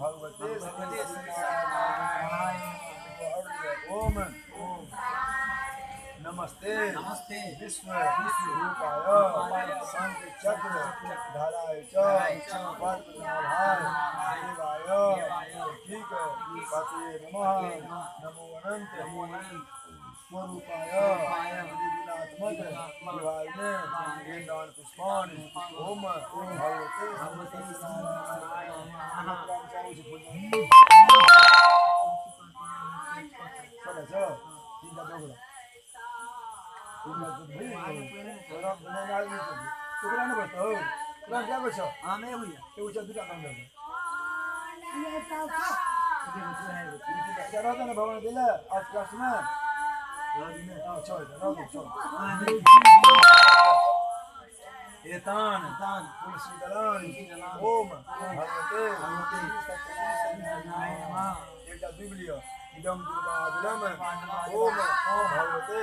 भगवते ओम नमस्ते नमस्ते विश्व रूपाय शंख चक्र धराय च पद्मनाभाय देवाय ठीक पते नमः नमो अनंत स्वरूपाय विघ्नात्मक विभाग में गेंदान पुष्पाणि ओम भगवते भगवान दिला आज क्लास में एतान तुलसी दलान ओम भगवते एकटा बिबलिया इदम दुर्वादलम ओम भगवते